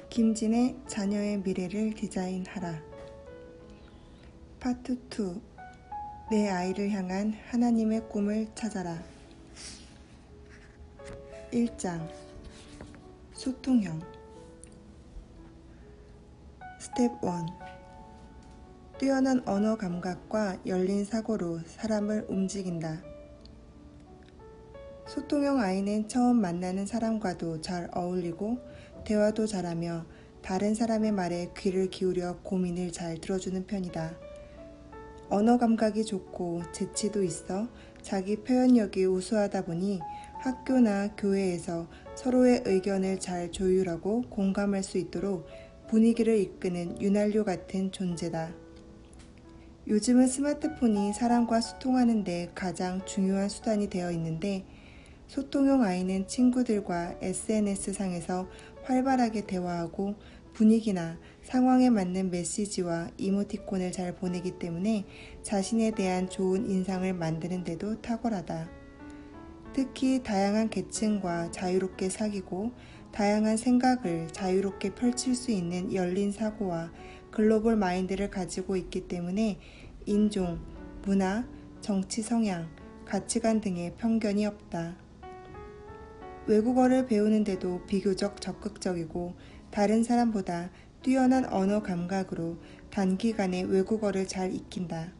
김진의 자녀의 미래를 디자인하라. 파트 2. 내 아이를 향한 하나님의 꿈을 찾아라. 1장. 소통형. 스텝 1. 뛰어난 언어 감각과 열린 사고로 사람을 움직인다. 소통형 아이는 처음 만나는 사람과도 잘 어울리고 대화도 잘하며 다른 사람의 말에 귀를 기울여 고민을 잘 들어주는 편이다. 언어 감각이 좋고 재치도 있어 자기 표현력이 우수하다 보니 학교나 교회에서 서로의 의견을 잘 조율하고 공감할 수 있도록 분위기를 이끄는 윤활유 같은 존재다. 요즘은 스마트폰이 사람과 소통하는 데 가장 중요한 수단이 되어 있는데 소통형 아이는 친구들과 SNS상에서 활발하게 대화하고 분위기나 상황에 맞는 메시지와 이모티콘을 잘 보내기 때문에 자신에 대한 좋은 인상을 만드는 데도 탁월하다. 특히 다양한 계층과 자유롭게 사귀고 다양한 생각을 자유롭게 펼칠 수 있는 열린 사고와 글로벌 마인드를 가지고 있기 때문에 인종, 문화, 정치 성향, 가치관 등의 편견이 없다. 외국어를 배우는데도 비교적 적극적이고 다른 사람보다 뛰어난 언어 감각으로 단기간에 외국어를 잘 익힌다.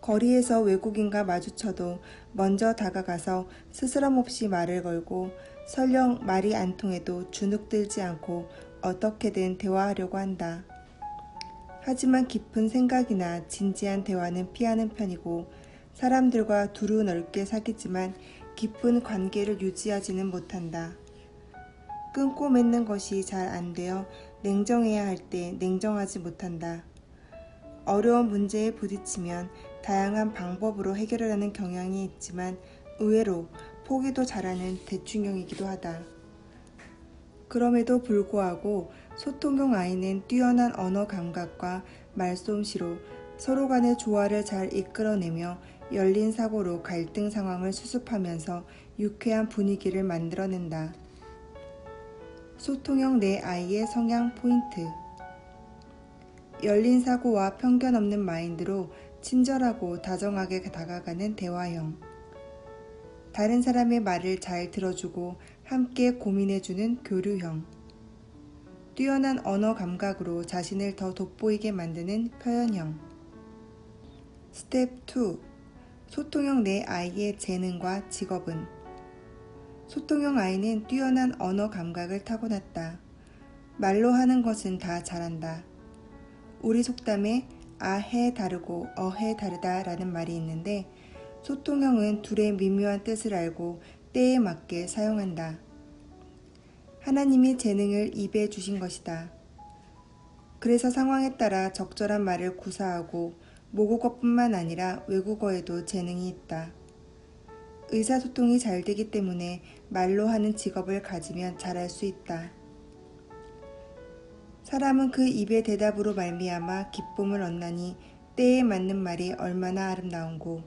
거리에서 외국인과 마주쳐도 먼저 다가가서 스스럼 없이 말을 걸고 설령 말이 안 통해도 주눅들지 않고 어떻게든 대화하려고 한다. 하지만 깊은 생각이나 진지한 대화는 피하는 편이고 사람들과 두루 넓게 사귀지만 깊은 관계를 유지하지는 못한다. 끊고 맺는 것이 잘 안 되어 냉정해야 할 때 냉정하지 못한다. 어려운 문제에 부딪히면 다양한 방법으로 해결하려는 경향이 있지만 의외로 포기도 잘하는 대충형이기도 하다. 그럼에도 불구하고 소통형 아이는 뛰어난 언어 감각과 말솜씨로 서로 간의 조화를 잘 이끌어내며 열린 사고로 갈등 상황을 수습하면서 유쾌한 분위기를 만들어낸다. 소통형 내 아이의 성향 포인트. 열린 사고와 편견 없는 마인드로 친절하고 다정하게 다가가는 대화형. 다른 사람의 말을 잘 들어주고 함께 고민해주는 교류형. 뛰어난 언어 감각으로 자신을 더 돋보이게 만드는 표현형. 스텝 2. 소통형 내 아이의 재능과 직업은. 소통형 아이는 뛰어난 언어 감각을 타고났다. 말로 하는 것은 다 잘한다. 우리 속담에 아해 다르고 어해 다르다 라는 말이 있는데 소통형은 둘의 미묘한 뜻을 알고 때에 맞게 사용한다. 하나님이 재능을 입에 주신 것이다. 그래서 상황에 따라 적절한 말을 구사하고 모국어뿐만 아니라 외국어에도 재능이 있다. 의사소통이 잘 되기 때문에 말로 하는 직업을 가지면 잘할 수 있다. 사람은 그 입의 대답으로 말미암아 기쁨을 얻나니 때에 맞는 말이 얼마나 아름다운고.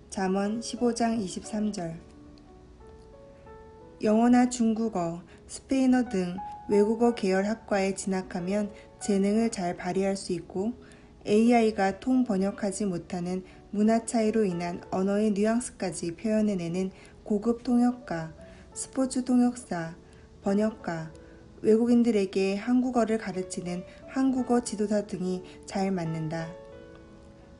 잠언 15장 23절. 영어나 중국어, 스페인어 등 외국어 계열 학과에 진학하면 재능을 잘 발휘할 수 있고 AI가 통번역하지 못하는 문화 차이로 인한 언어의 뉘앙스까지 표현해내는 고급 통역가, 스포츠 통역사, 번역가, 외국인들에게 한국어를 가르치는 한국어 지도사 등이 잘 맞는다.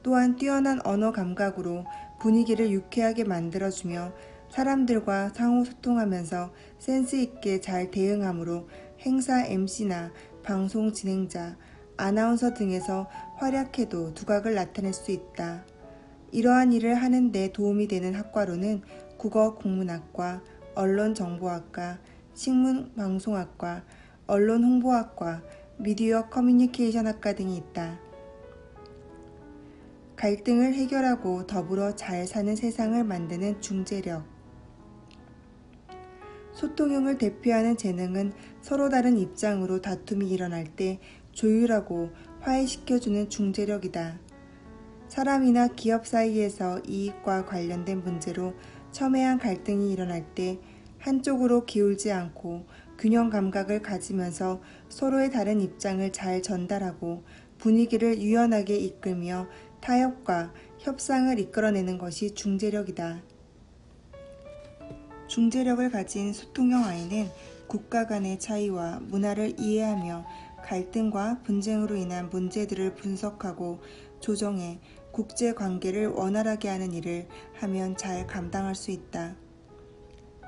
또한 뛰어난 언어 감각으로 분위기를 유쾌하게 만들어주며 사람들과 상호 소통하면서 센스 있게 잘 대응하므로 행사 MC나 방송 진행자, 아나운서 등에서 활약해도 두각을 나타낼 수 있다. 이러한 일을 하는 데 도움이 되는 학과로는 국어국문학과, 언론정보학과, 식문방송학과, 언론홍보학과, 미디어 커뮤니케이션학과 등이 있다. 갈등을 해결하고 더불어 잘 사는 세상을 만드는 중재력. 소통형을 대표하는 재능은 서로 다른 입장으로 다툼이 일어날 때 조율하고 화해시켜주는 중재력이다. 사람이나 기업 사이에서 이익과 관련된 문제로 첨예한 갈등이 일어날 때 한쪽으로 기울지 않고 균형 감각을 가지면서 서로의 다른 입장을 잘 전달하고 분위기를 유연하게 이끌며 타협과 협상을 이끌어내는 것이 중재력이다. 중재력을 가진 소통형 아이는 국가 간의 차이와 문화를 이해하며 갈등과 분쟁으로 인한 문제들을 분석하고 조정해 국제 관계를 원활하게 하는 일을 하면 잘 감당할 수 있다.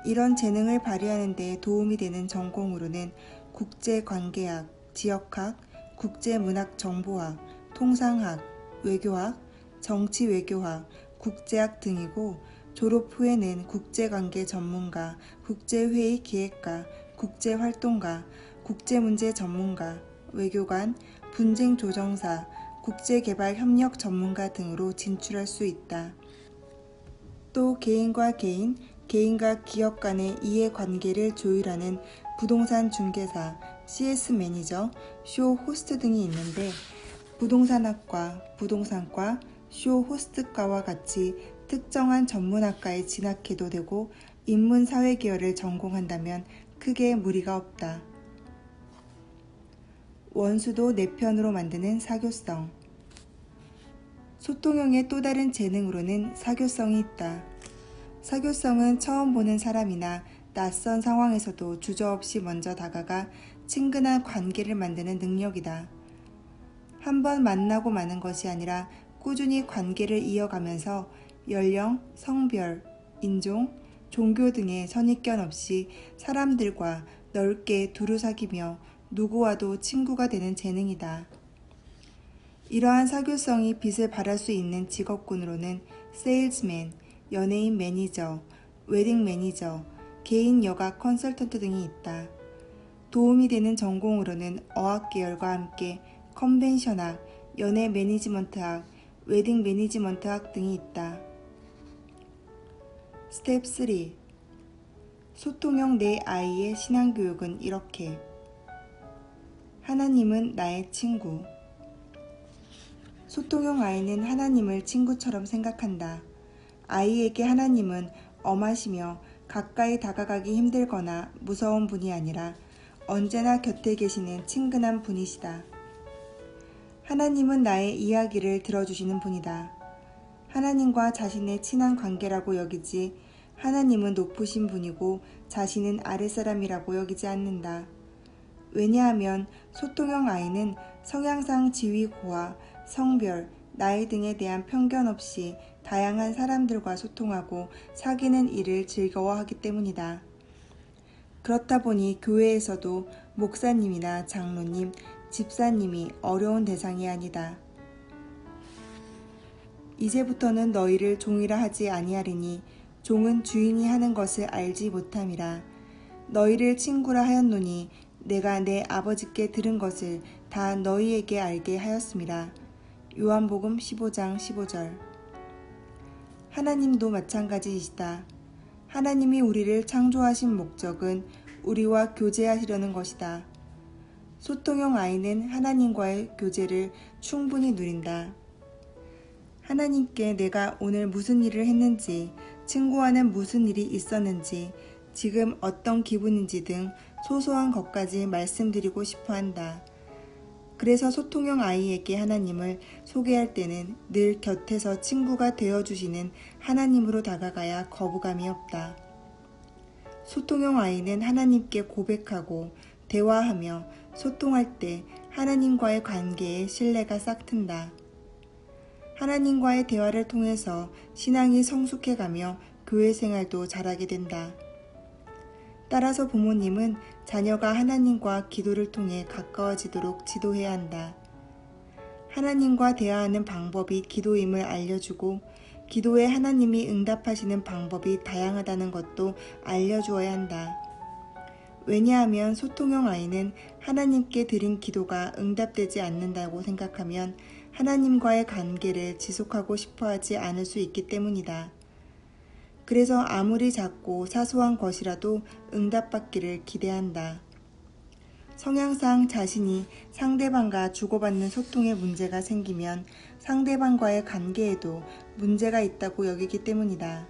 이런 재능을 발휘하는 데 도움이 되는 전공으로는 국제관계학, 지역학, 국제문학정보학, 통상학, 외교학, 정치외교학, 국제학 등이고 졸업 후에는 국제관계 전문가, 국제회의 기획가, 국제활동가, 국제문제 전문가, 외교관, 분쟁조정사, 국제개발협력 전문가 등으로 진출할 수 있다. 또 개인과 개인, 개인과 기업 간의 이해관계를 조율하는 부동산 중개사, CS 매니저, 쇼 호스트 등이 있는데 부동산학과, 부동산과, 쇼 호스트과와 같이 특정한 전문학과에 진학해도 되고 인문사회계열을 전공한다면 크게 무리가 없다. 원수도 내 편으로 만드는 사교성. 소통형의 또 다른 재능으로는 사교성이 있다. 사교성은 처음 보는 사람이나 낯선 상황에서도 주저없이 먼저 다가가 친근한 관계를 만드는 능력이다. 한 번 만나고 마는 것이 아니라 꾸준히 관계를 이어가면서 연령, 성별, 인종, 종교 등의 선입견 없이 사람들과 넓게 두루 사귀며 누구와도 친구가 되는 재능이다. 이러한 사교성이 빛을 발할 수 있는 직업군으로는 세일즈맨, 연예인 매니저, 웨딩 매니저, 개인 여가 컨설턴트 등이 있다. 도움이 되는 전공으로는 어학계열과 함께 컨벤션학, 연예 매니지먼트학, 웨딩 매니지먼트학 등이 있다. 스텝 3. 소통형 내 아이의 신앙교육은 이렇게. 하나님은 나의 친구. 소통형 아이는 하나님을 친구처럼 생각한다. 아이에게 하나님은 엄하시며 가까이 다가가기 힘들거나 무서운 분이 아니라 언제나 곁에 계시는 친근한 분이시다. 하나님은 나의 이야기를 들어주시는 분이다. 하나님과 자신의 친한 관계라고 여기지 하나님은 높으신 분이고 자신은 아랫사람이라고 여기지 않는다. 왜냐하면 소통형 아이는 성향상 지위고하, 성별, 나이 등에 대한 편견 없이 다양한 사람들과 소통하고 사귀는 일을 즐거워하기 때문이다. 그렇다 보니 교회에서도 목사님이나 장로님, 집사님이 어려운 대상이 아니다. 이제부터는 너희를 종이라 하지 아니하리니 종은 주인이 하는 것을 알지 못함이라. 너희를 친구라 하였노니 내가 내 아버지께 들은 것을 다 너희에게 알게 하였음이라. 요한복음 15장 15절. 하나님도 마찬가지이시다. 하나님이 우리를 창조하신 목적은 우리와 교제하시려는 것이다. 소통형 아이는 하나님과의 교제를 충분히 누린다. 하나님께 내가 오늘 무슨 일을 했는지, 친구와는 무슨 일이 있었는지, 지금 어떤 기분인지 등 소소한 것까지 말씀드리고 싶어 한다. 그래서 소통형 아이에게 하나님을 소개할 때는 늘 곁에서 친구가 되어주시는 하나님으로 다가가야 거부감이 없다. 소통형 아이는 하나님께 고백하고 대화하며 소통할 때 하나님과의 관계에 신뢰가 싹튼다. 하나님과의 대화를 통해서 신앙이 성숙해가며 교회 생활도 잘하게 된다. 따라서 부모님은 자녀가 하나님과 기도를 통해 가까워지도록 지도해야 한다. 하나님과 대화하는 방법이 기도임을 알려주고 기도에 하나님이 응답하시는 방법이 다양하다는 것도 알려주어야 한다. 왜냐하면 소통형 아이는 하나님께 드린 기도가 응답되지 않는다고 생각하면 하나님과의 관계를 지속하고 싶어 하지 않을 수 있기 때문이다. 그래서 아무리 작고 사소한 것이라도 응답받기를 기대한다. 성향상 자신이 상대방과 주고받는 소통에 문제가 생기면 상대방과의 관계에도 문제가 있다고 여기기 때문이다.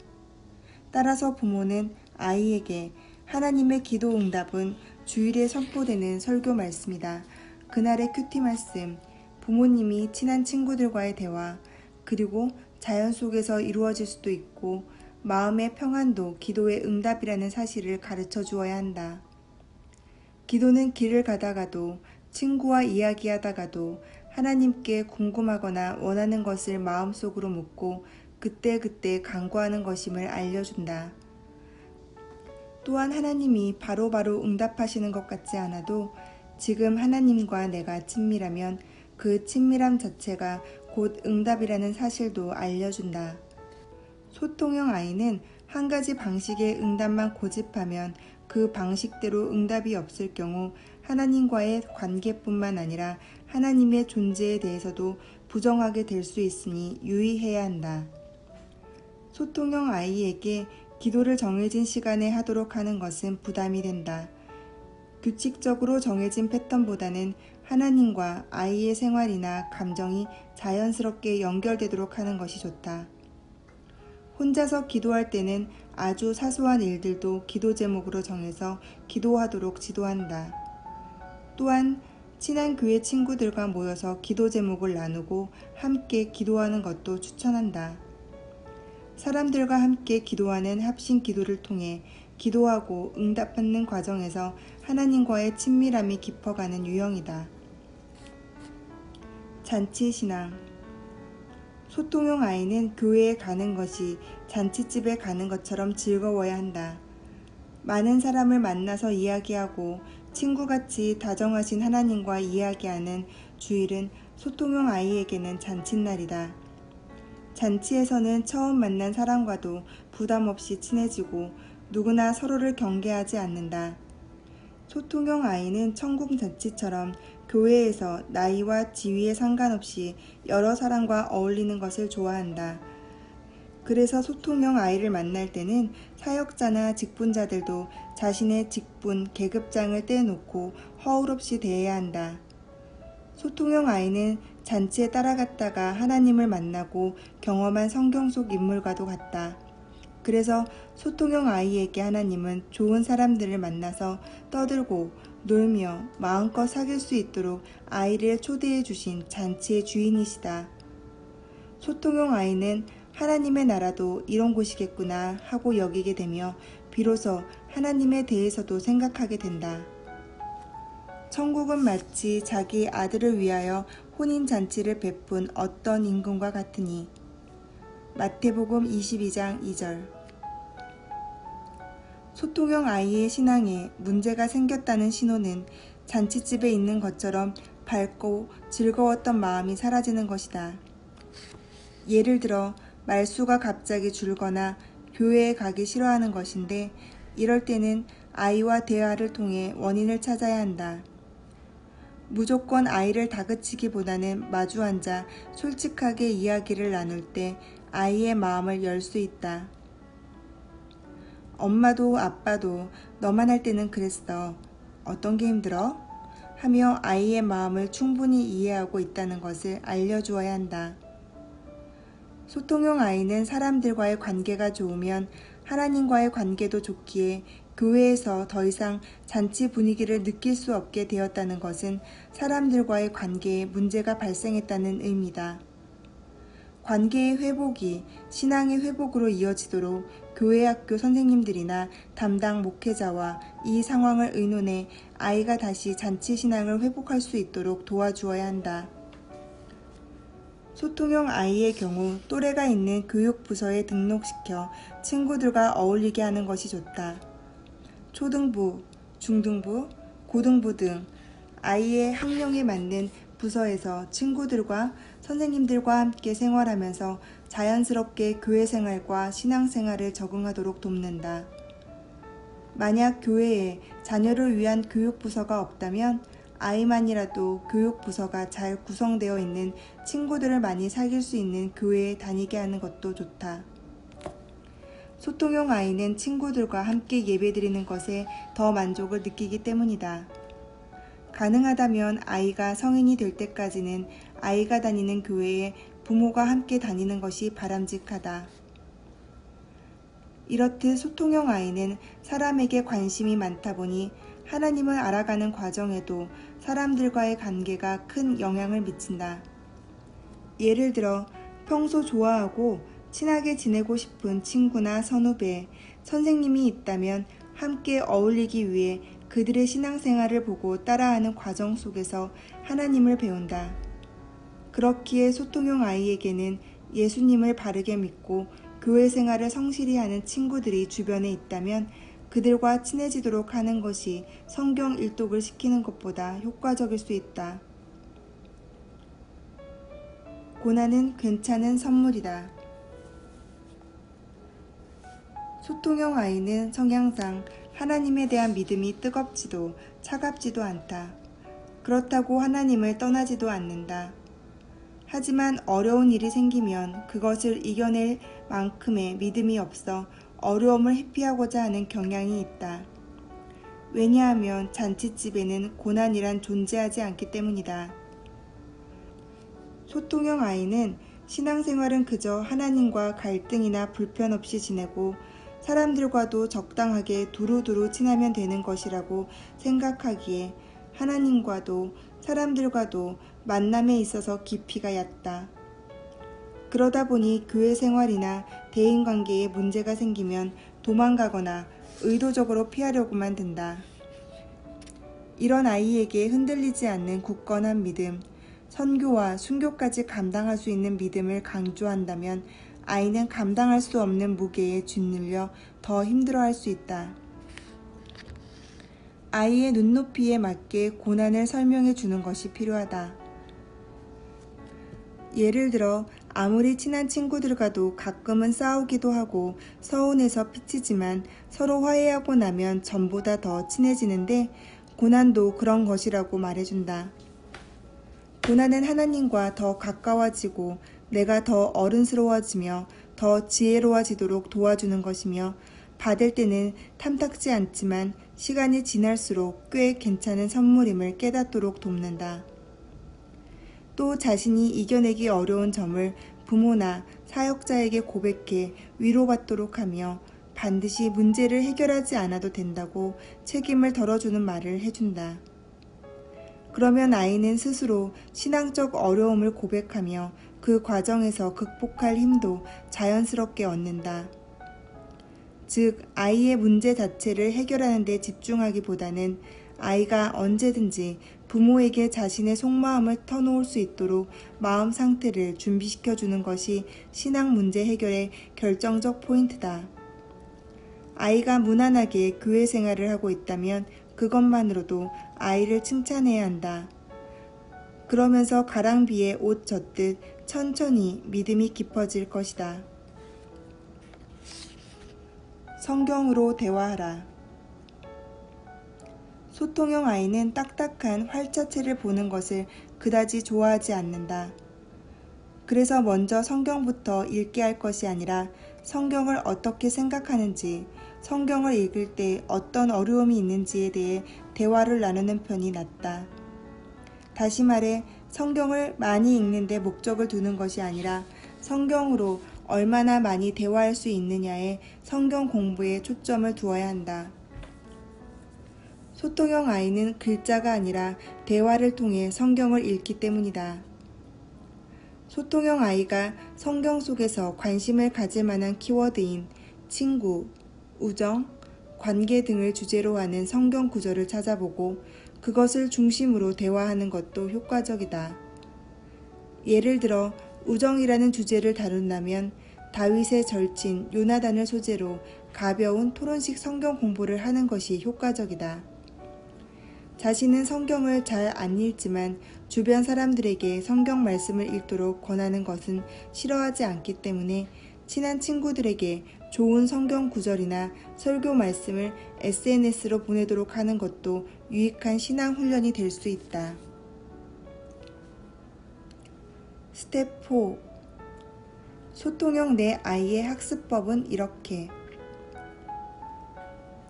따라서 부모는 아이에게 하나님의 기도 응답은 주일에 선포되는 설교 말씀이다. 그날의 큐티 말씀, 부모님이 친한 친구들과의 대화, 그리고 자연 속에서 이루어질 수도 있고 마음의 평안도 기도의 응답이라는 사실을 가르쳐 주어야 한다. 기도는 길을 가다가도 친구와 이야기하다가도 하나님께 궁금하거나 원하는 것을 마음속으로 묻고 그때그때 간구하는 것임을 알려준다. 또한 하나님이 바로바로 응답하시는 것 같지 않아도 지금 하나님과 내가 친밀하면 그 친밀함 자체가 곧 응답이라는 사실도 알려준다. 소통형 아이는 한 가지 방식의 응답만 고집하면 그 방식대로 응답이 없을 경우 하나님과의 관계뿐만 아니라 하나님의 존재에 대해서도 부정하게 될 수 있으니 유의해야 한다. 소통형 아이에게 기도를 정해진 시간에 하도록 하는 것은 부담이 된다. 규칙적으로 정해진 패턴보다는 하나님과 아이의 생활이나 감정이 자연스럽게 연결되도록 하는 것이 좋다. 혼자서 기도할 때는 아주 사소한 일들도 기도 제목으로 정해서 기도하도록 지도한다. 또한 친한 교회 친구들과 모여서 기도 제목을 나누고 함께 기도하는 것도 추천한다. 사람들과 함께 기도하는 합심 기도를 통해 기도하고 응답받는 과정에서 하나님과의 친밀함이 깊어가는 유형이다. 잔치신앙. 소통형 아이는 교회에 가는 것이 잔치집에 가는 것처럼 즐거워야 한다. 많은 사람을 만나서 이야기하고 친구같이 다정하신 하나님과 이야기하는 주일은 소통형 아이에게는 잔칫날이다. 잔치에서는 처음 만난 사람과도 부담 없이 친해지고 누구나 서로를 경계하지 않는다. 소통형 아이는 천국 잔치처럼 교회에서 나이와 지위에 상관없이 여러 사람과 어울리는 것을 좋아한다. 그래서 소통형 아이를 만날 때는 사역자나 직분자들도 자신의 직분, 계급장을 떼놓고 허울 없이 대해야 한다. 소통형 아이는 잔치에 따라갔다가 하나님을 만나고 경험한 성경 속 인물과도 같다. 그래서 소통형 아이에게 하나님은 좋은 사람들을 만나서 떠들고 놀며 마음껏 사귈 수 있도록 아이를 초대해 주신 잔치의 주인이시다. 소통형 아이는 하나님의 나라도 이런 곳이겠구나 하고 여기게 되며 비로소 하나님에 대해서도 생각하게 된다. 천국은 마치 자기 아들을 위하여 혼인잔치를 베푼 어떤 임금과 같으니. 마태복음 22장 2절. 소통형 아이의 신앙에 문제가 생겼다는 신호는 잔치집에 있는 것처럼 밝고 즐거웠던 마음이 사라지는 것이다. 예를 들어 말수가 갑자기 줄거나 교회에 가기 싫어하는 것인데 이럴 때는 아이와 대화를 통해 원인을 찾아야 한다. 무조건 아이를 다그치기보다는 마주 앉아 솔직하게 이야기를 나눌 때 아이의 마음을 열 수 있다. 엄마도 아빠도 너만 할 때는 그랬어. 어떤 게 힘들어? 하며 아이의 마음을 충분히 이해하고 있다는 것을 알려주어야 한다. 소통형 아이는 사람들과의 관계가 좋으면 하나님과의 관계도 좋기에 교회에서 더 이상 잔치 분위기를 느낄 수 없게 되었다는 것은 사람들과의 관계에 문제가 발생했다는 의미다. 관계의 회복이 신앙의 회복으로 이어지도록 교회 학교 선생님들이나 담당 목회자와 이 상황을 의논해 아이가 다시 잔치 신앙을 회복할 수 있도록 도와주어야 한다. 소통형 아이의 경우 또래가 있는 교육부서에 등록시켜 친구들과 어울리게 하는 것이 좋다. 초등부, 중등부, 고등부 등 아이의 학령에 맞는 부서에서 친구들과 선생님들과 함께 생활하면서 자연스럽게 교회 생활과 신앙생활을 적응하도록 돕는다. 만약 교회에 자녀를 위한 교육부서가 없다면 아이만이라도 교육부서가 잘 구성되어 있는 친구들을 많이 사귈 수 있는 교회에 다니게 하는 것도 좋다. 소통형 아이는 친구들과 함께 예배드리는 것에 더 만족을 느끼기 때문이다. 가능하다면 아이가 성인이 될 때까지는 아이가 다니는 교회에 부모가 함께 다니는 것이 바람직하다. 이렇듯 소통형 아이는 사람에게 관심이 많다 보니 하나님을 알아가는 과정에도 사람들과의 관계가 큰 영향을 미친다. 예를 들어 평소 좋아하고 친하게 지내고 싶은 친구나 선후배, 선생님이 있다면 함께 어울리기 위해 그들의 신앙생활을 보고 따라하는 과정 속에서 하나님을 배운다. 그렇기에 소통형 아이에게는 예수님을 바르게 믿고 교회 생활을 성실히 하는 친구들이 주변에 있다면 그들과 친해지도록 하는 것이 성경 일독을 시키는 것보다 효과적일 수 있다. 고난은 괜찮은 선물이다. 소통형 아이는 성향상 하나님에 대한 믿음이 뜨겁지도 차갑지도 않다. 그렇다고 하나님을 떠나지도 않는다. 하지만 어려운 일이 생기면 그것을 이겨낼 만큼의 믿음이 없어 어려움을 회피하고자 하는 경향이 있다. 왜냐하면 잔칫집에는 고난이란 존재하지 않기 때문이다. 소통형 아이는 신앙생활은 그저 하나님과 갈등이나 불편 없이 지내고 사람들과도 적당하게 두루두루 친하면 되는 것이라고 생각하기에 하나님과도 사람들과도 만남에 있어서 깊이가 얕다. 그러다 보니 교회 생활이나 대인관계에 문제가 생기면 도망가거나 의도적으로 피하려고만 든다. 이런 아이에게 흔들리지 않는 굳건한 믿음, 선교와 순교까지 감당할 수 있는 믿음을 강조한다면 아이는 감당할 수 없는 무게에 짓눌려 더 힘들어할 수 있다. 아이의 눈높이에 맞게 고난을 설명해 주는 것이 필요하다. 예를 들어 아무리 친한 친구들과도 가끔은 싸우기도 하고 서운해서 피치지만 서로 화해하고 나면 전보다 더 친해지는데 고난도 그런 것이라고 말해준다. 고난은 하나님과 더 가까워지고 내가 더 어른스러워지며 더 지혜로워지도록 도와주는 것이며 받을 때는 탐탁지 않지만 시간이 지날수록 꽤 괜찮은 선물임을 깨닫도록 돕는다. 또 자신이 이겨내기 어려운 점을 부모나 사역자에게 고백해 위로받도록 하며 반드시 문제를 해결하지 않아도 된다고 책임을 덜어주는 말을 해준다. 그러면 아이는 스스로 신앙적 어려움을 고백하며 그 과정에서 극복할 힘도 자연스럽게 얻는다. 즉, 아이의 문제 자체를 해결하는 데 집중하기보다는 아이가 언제든지 부모에게 자신의 속마음을 터놓을 수 있도록 마음 상태를 준비시켜주는 것이 신앙 문제 해결의 결정적 포인트다. 아이가 무난하게 교회 생활을 하고 있다면 그것만으로도 아이를 칭찬해야 한다. 그러면서 가랑비에 옷 젖듯 천천히 믿음이 깊어질 것이다. 성경으로 대화하라. 소통형 아이는 딱딱한 활자체를 보는 것을 그다지 좋아하지 않는다. 그래서 먼저 성경부터 읽게 할 것이 아니라 성경을 어떻게 생각하는지, 성경을 읽을 때 어떤 어려움이 있는지에 대해 대화를 나누는 편이 낫다. 다시 말해 성경을 많이 읽는 데 목적을 두는 것이 아니라 성경으로 얼마나 많이 대화할 수 있느냐에 성경 공부에 초점을 두어야 한다. 소통형 아이는 글자가 아니라 대화를 통해 성경을 읽기 때문이다. 소통형 아이가 성경 속에서 관심을 가질 만한 키워드인 친구, 우정, 관계 등을 주제로 하는 성경 구절을 찾아보고 그것을 중심으로 대화하는 것도 효과적이다. 예를 들어 우정이라는 주제를 다룬다면 다윗의 절친 요나단을 소재로 가벼운 토론식 성경 공부를 하는 것이 효과적이다. 자신은 성경을 잘 안 읽지만 주변 사람들에게 성경 말씀을 읽도록 권하는 것은 싫어하지 않기 때문에 친한 친구들에게 좋은 성경 구절이나 설교 말씀을 SNS로 보내도록 하는 것도 유익한 신앙 훈련이 될 수 있다. 스텝 4. 소통형 내 아이의 학습법은 이렇게.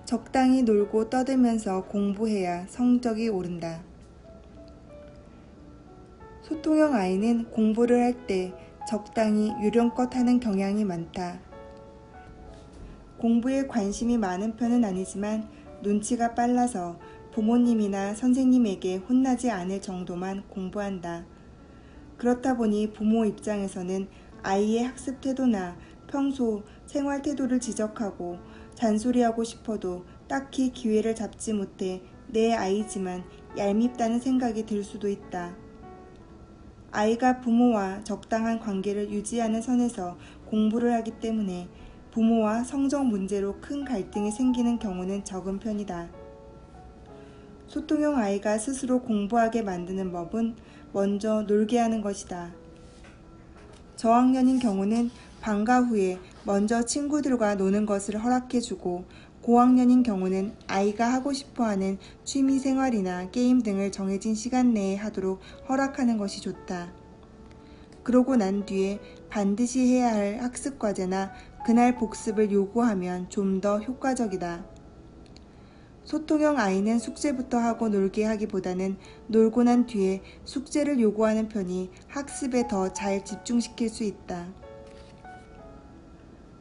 적당히 놀고 떠들면서 공부해야 성적이 오른다. 소통형 아이는 공부를 할 때 적당히 요령껏 하는 경향이 많다. 공부에 관심이 많은 편은 아니지만 눈치가 빨라서 부모님이나 선생님에게 혼나지 않을 정도만 공부한다. 그렇다 보니 부모 입장에서는 아이의 학습 태도나 평소 생활 태도를 지적하고 잔소리하고 싶어도 딱히 기회를 잡지 못해 내 아이지만 얄밉다는 생각이 들 수도 있다. 아이가 부모와 적당한 관계를 유지하는 선에서 공부를 하기 때문에 부모와 성적 문제로 큰 갈등이 생기는 경우는 적은 편이다. 소통형 아이가 스스로 공부하게 만드는 법은 먼저 놀게 하는 것이다. 저학년인 경우는 방과 후에 먼저 친구들과 노는 것을 허락해주고 고학년인 경우는 아이가 하고 싶어하는 취미생활이나 게임 등을 정해진 시간 내에 하도록 허락하는 것이 좋다. 그러고 난 뒤에 반드시 해야 할 학습과제나 그날 복습을 요구하면 좀 더 효과적이다. 소통형 아이는 숙제부터 하고 놀게 하기보다는 놀고 난 뒤에 숙제를 요구하는 편이 학습에 더 잘 집중시킬 수 있다.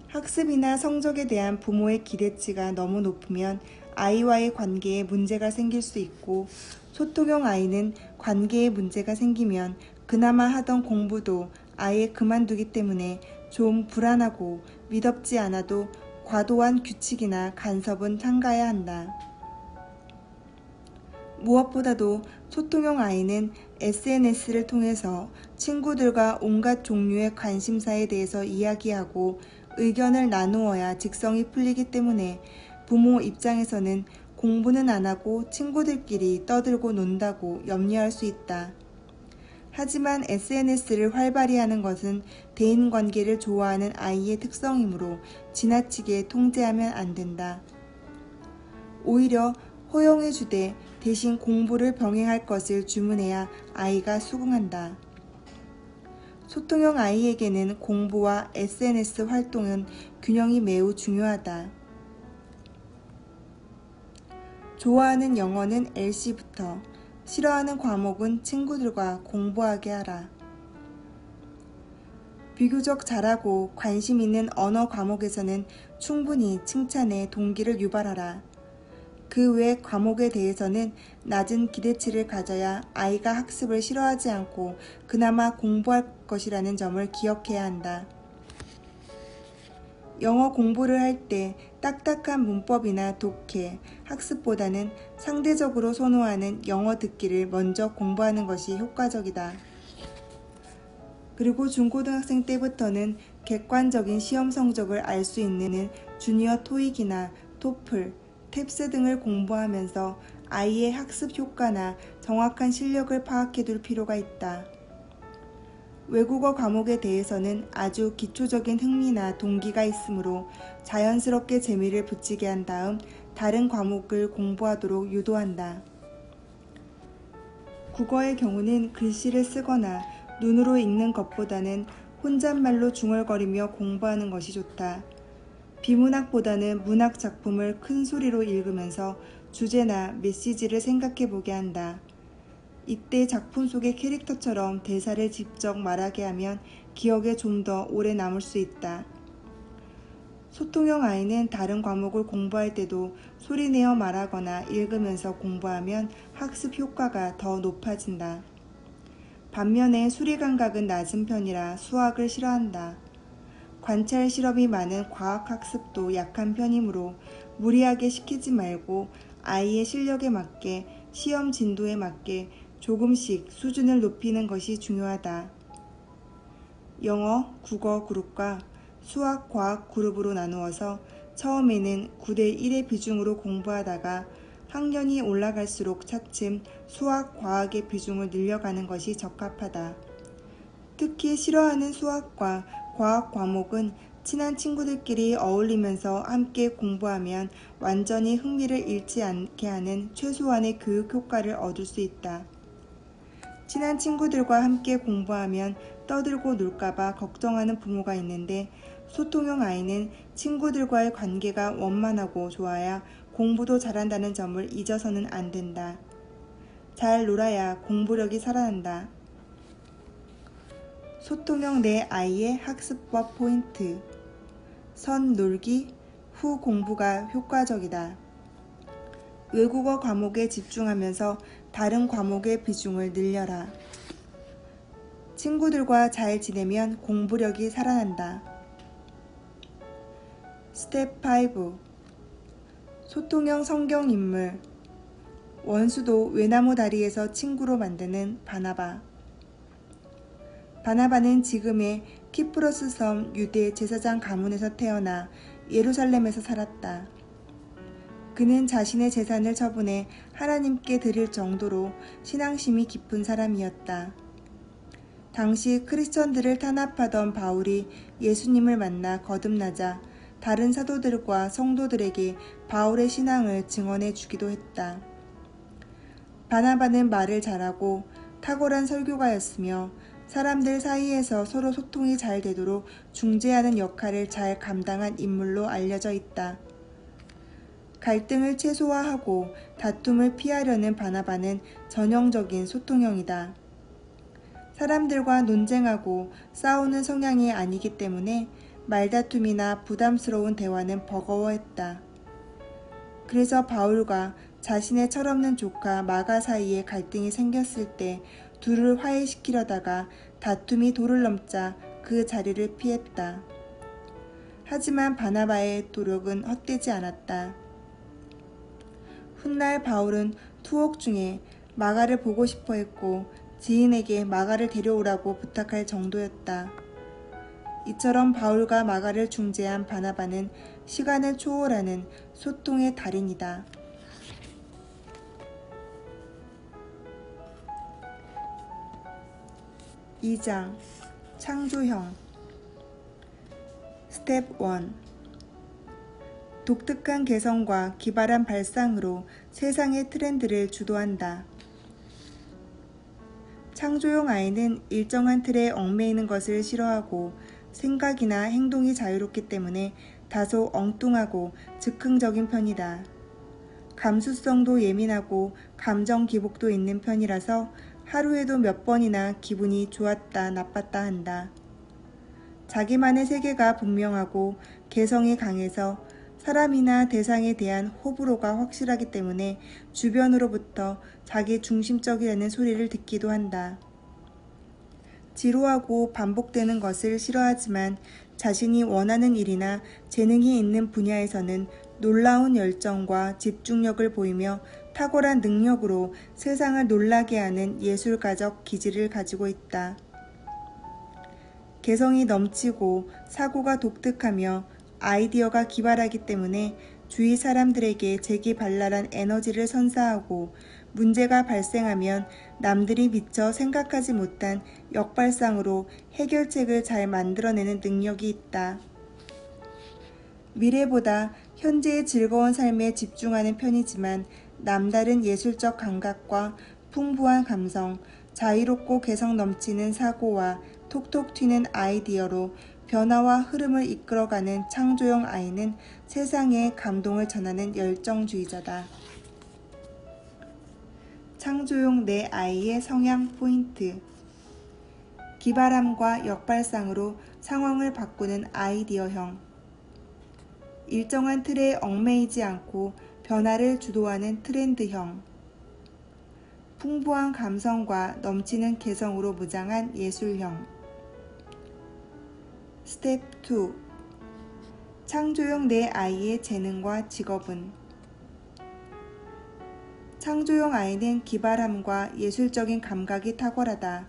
학습이나 성적에 대한 부모의 기대치가 너무 높으면 아이와의 관계에 문제가 생길 수 있고, 소통형 아이는 관계에 문제가 생기면 그나마 하던 공부도 아예 그만두기 때문에 좀 불안하고 미덥지 않아도 과도한 규칙이나 간섭은 삼가야 한다. 무엇보다도 소통형 아이는 SNS를 통해서 친구들과 온갖 종류의 관심사에 대해서 이야기하고 의견을 나누어야 직성이 풀리기 때문에 부모 입장에서는 공부는 안 하고 친구들끼리 떠들고 논다고 염려할 수 있다. 하지만 SNS를 활발히 하는 것은 대인관계를 좋아하는 아이의 특성이므로 지나치게 통제하면 안 된다. 오히려 허용해주되 대신 공부를 병행할 것을 주문해야 아이가 수긍한다. 소통형 아이에게는 공부와 SNS 활동은 균형이 매우 중요하다. 좋아하는 영어는 LC부터, 싫어하는 과목은 친구들과 공부하게 하라. 비교적 잘하고 관심 있는 언어 과목에서는 충분히 칭찬해 동기를 유발하라. 그 외 과목에 대해서는 낮은 기대치를 가져야 아이가 학습을 싫어하지 않고 그나마 공부할 것이라는 점을 기억해야 한다. 영어 공부를 할 때 딱딱한 문법이나 독해, 학습보다는 상대적으로 선호하는 영어 듣기를 먼저 공부하는 것이 효과적이다. 그리고 중고등학생 때부터는 객관적인 시험 성적을 알 수 있는 주니어 토익이나 토플, 탭스 등을 공부하면서 아이의 학습 효과나 정확한 실력을 파악해 둘 필요가 있다. 외국어 과목에 대해서는 아주 기초적인 흥미나 동기가 있으므로 자연스럽게 재미를 붙이게 한 다음 다른 과목을 공부하도록 유도한다. 국어의 경우는 글씨를 쓰거나 눈으로 읽는 것보다는 혼잣말로 중얼거리며 공부하는 것이 좋다. 비문학보다는 문학 작품을 큰 소리로 읽으면서 주제나 메시지를 생각해 보게 한다. 이때 작품 속의 캐릭터처럼 대사를 직접 말하게 하면 기억에 좀 더 오래 남을 수 있다. 소통형 아이는 다른 과목을 공부할 때도 소리내어 말하거나 읽으면서 공부하면 학습 효과가 더 높아진다. 반면에 수리 감각은 낮은 편이라 수학을 싫어한다. 관찰 실험이 많은 과학학습도 약한 편이므로 무리하게 시키지 말고 아이의 실력에 맞게 시험 진도에 맞게 조금씩 수준을 높이는 것이 중요하다. 영어, 국어 그룹과 수학, 과학 그룹으로 나누어서 처음에는 9대1의 비중으로 공부하다가 학년이 올라갈수록 차츰 수학, 과학의 비중을 늘려가는 것이 적합하다. 특히 싫어하는 수학과 과학 과목은 친한 친구들끼리 어울리면서 함께 공부하면 완전히 흥미를 잃지 않게 하는 최소한의 교육 효과를 얻을 수 있다. 친한 친구들과 함께 공부하면 떠들고 놀까봐 걱정하는 부모가 있는데 소통형 아이는 친구들과의 관계가 원만하고 좋아야 공부도 잘한다는 점을 잊어서는 안 된다. 잘 놀아야 공부력이 살아난다. 소통형 내 아이의 학습법 포인트. 선 놀기, 후 공부가 효과적이다. 외국어 과목에 집중하면서 다른 과목의 비중을 늘려라. 친구들과 잘 지내면 공부력이 살아난다. 스텝 5. 소통형 성경 인물. 원수도 외나무 다리에서 친구로 만드는 바나바. 바나바는 지금의 키프로스 섬 유대 제사장 가문에서 태어나 예루살렘에서 살았다. 그는 자신의 재산을 처분해 하나님께 드릴 정도로 신앙심이 깊은 사람이었다. 당시 크리스천들을 탄압하던 바울이 예수님을 만나 거듭나자 다른 사도들과 성도들에게 바울의 신앙을 증언해 주기도 했다. 바나바는 말을 잘하고 탁월한 설교가였으며 사람들 사이에서 서로 소통이 잘 되도록 중재하는 역할을 잘 감당한 인물로 알려져 있다. 갈등을 최소화하고 다툼을 피하려는 바나바는 전형적인 소통형이다. 사람들과 논쟁하고 싸우는 성향이 아니기 때문에 말다툼이나 부담스러운 대화는 버거워했다. 그래서 바울과 자신의 철없는 조카 마가 사이에 갈등이 생겼을 때 둘을 화해시키려다가 다툼이 도를 넘자 그 자리를 피했다. 하지만 바나바의 노력은 헛되지 않았다. 훗날 바울은 투옥 중에 마가를 보고 싶어 했고 지인에게 마가를 데려오라고 부탁할 정도였다. 이처럼 바울과 마가를 중재한 바나바는 시간을 초월하는 소통의 달인이다. 2장 창조형. 스텝 1. 독특한 개성과 기발한 발상으로 세상의 트렌드를 주도한다. 창조형 아이는 일정한 틀에 얽매이는 것을 싫어하고 생각이나 행동이 자유롭기 때문에 다소 엉뚱하고 즉흥적인 편이다. 감수성도 예민하고 감정 기복도 있는 편이라서 하루에도 몇 번이나 기분이 좋았다 나빴다 한다. 자기만의 세계가 분명하고 개성이 강해서 사람이나 대상에 대한 호불호가 확실하기 때문에 주변으로부터 자기 중심적이라는 소리를 듣기도 한다. 지루하고 반복되는 것을 싫어하지만 자신이 원하는 일이나 재능이 있는 분야에서는 놀라운 열정과 집중력을 보이며 탁월한 능력으로 세상을 놀라게 하는 예술가적 기질을 가지고 있다. 개성이 넘치고 사고가 독특하며 아이디어가 기발하기 때문에 주위 사람들에게 재기발랄한 에너지를 선사하고 문제가 발생하면 남들이 미처 생각하지 못한 역발상으로 해결책을 잘 만들어내는 능력이 있다. 미래보다 현재의 즐거운 삶에 집중하는 편이지만 남다른 예술적 감각과 풍부한 감성, 자유롭고 개성 넘치는 사고와 톡톡 튀는 아이디어로 변화와 흐름을 이끌어가는 창조형 아이는 세상에 감동을 전하는 열정주의자다. 창조용 내 아이의 성향 포인트. 기발함과 역발상으로 상황을 바꾸는 아이디어형. 일정한 틀에 얽매이지 않고 변화를 주도하는 트렌드형. 풍부한 감성과 넘치는 개성으로 무장한 예술형. 스텝 2. 창조형 내 아이의 재능과 직업은. 창조형 아이는 기발함과 예술적인 감각이 탁월하다.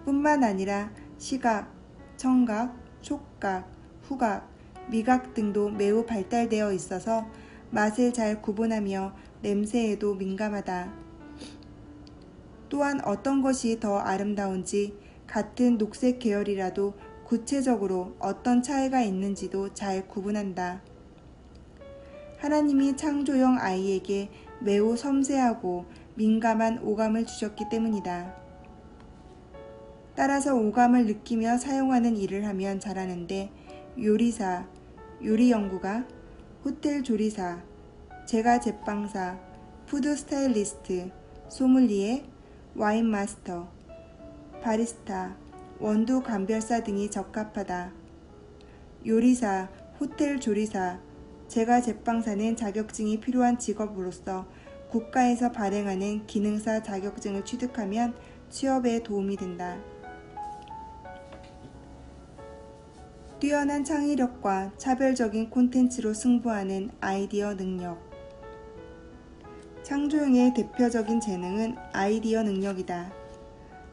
뿐만 아니라 시각, 청각, 촉각, 후각, 미각 등도 매우 발달되어 있어서 맛을 잘 구분하며 냄새에도 민감하다. 또한 어떤 것이 더 아름다운지 같은 녹색 계열이라도 구체적으로 어떤 차이가 있는지도 잘 구분한다. 하나님이 창조형 아이에게 매우 섬세하고 민감한 오감을 주셨기 때문이다. 따라서 오감을 느끼며 사용하는 일을 하면 잘하는데 요리사, 요리연구가, 호텔 조리사, 제과 제빵사, 푸드 스타일리스트, 소믈리에, 와인 마스터, 바리스타, 원두 감별사 등이 적합하다. 요리사, 호텔 조리사, 제가 제빵사는 자격증이 필요한 직업으로서 국가에서 발행하는 기능사 자격증을 취득하면 취업에 도움이 된다. 뛰어난 창의력과 차별적인 콘텐츠로 승부하는 아이디어 능력. 창조용의 대표적인 재능은 아이디어 능력이다.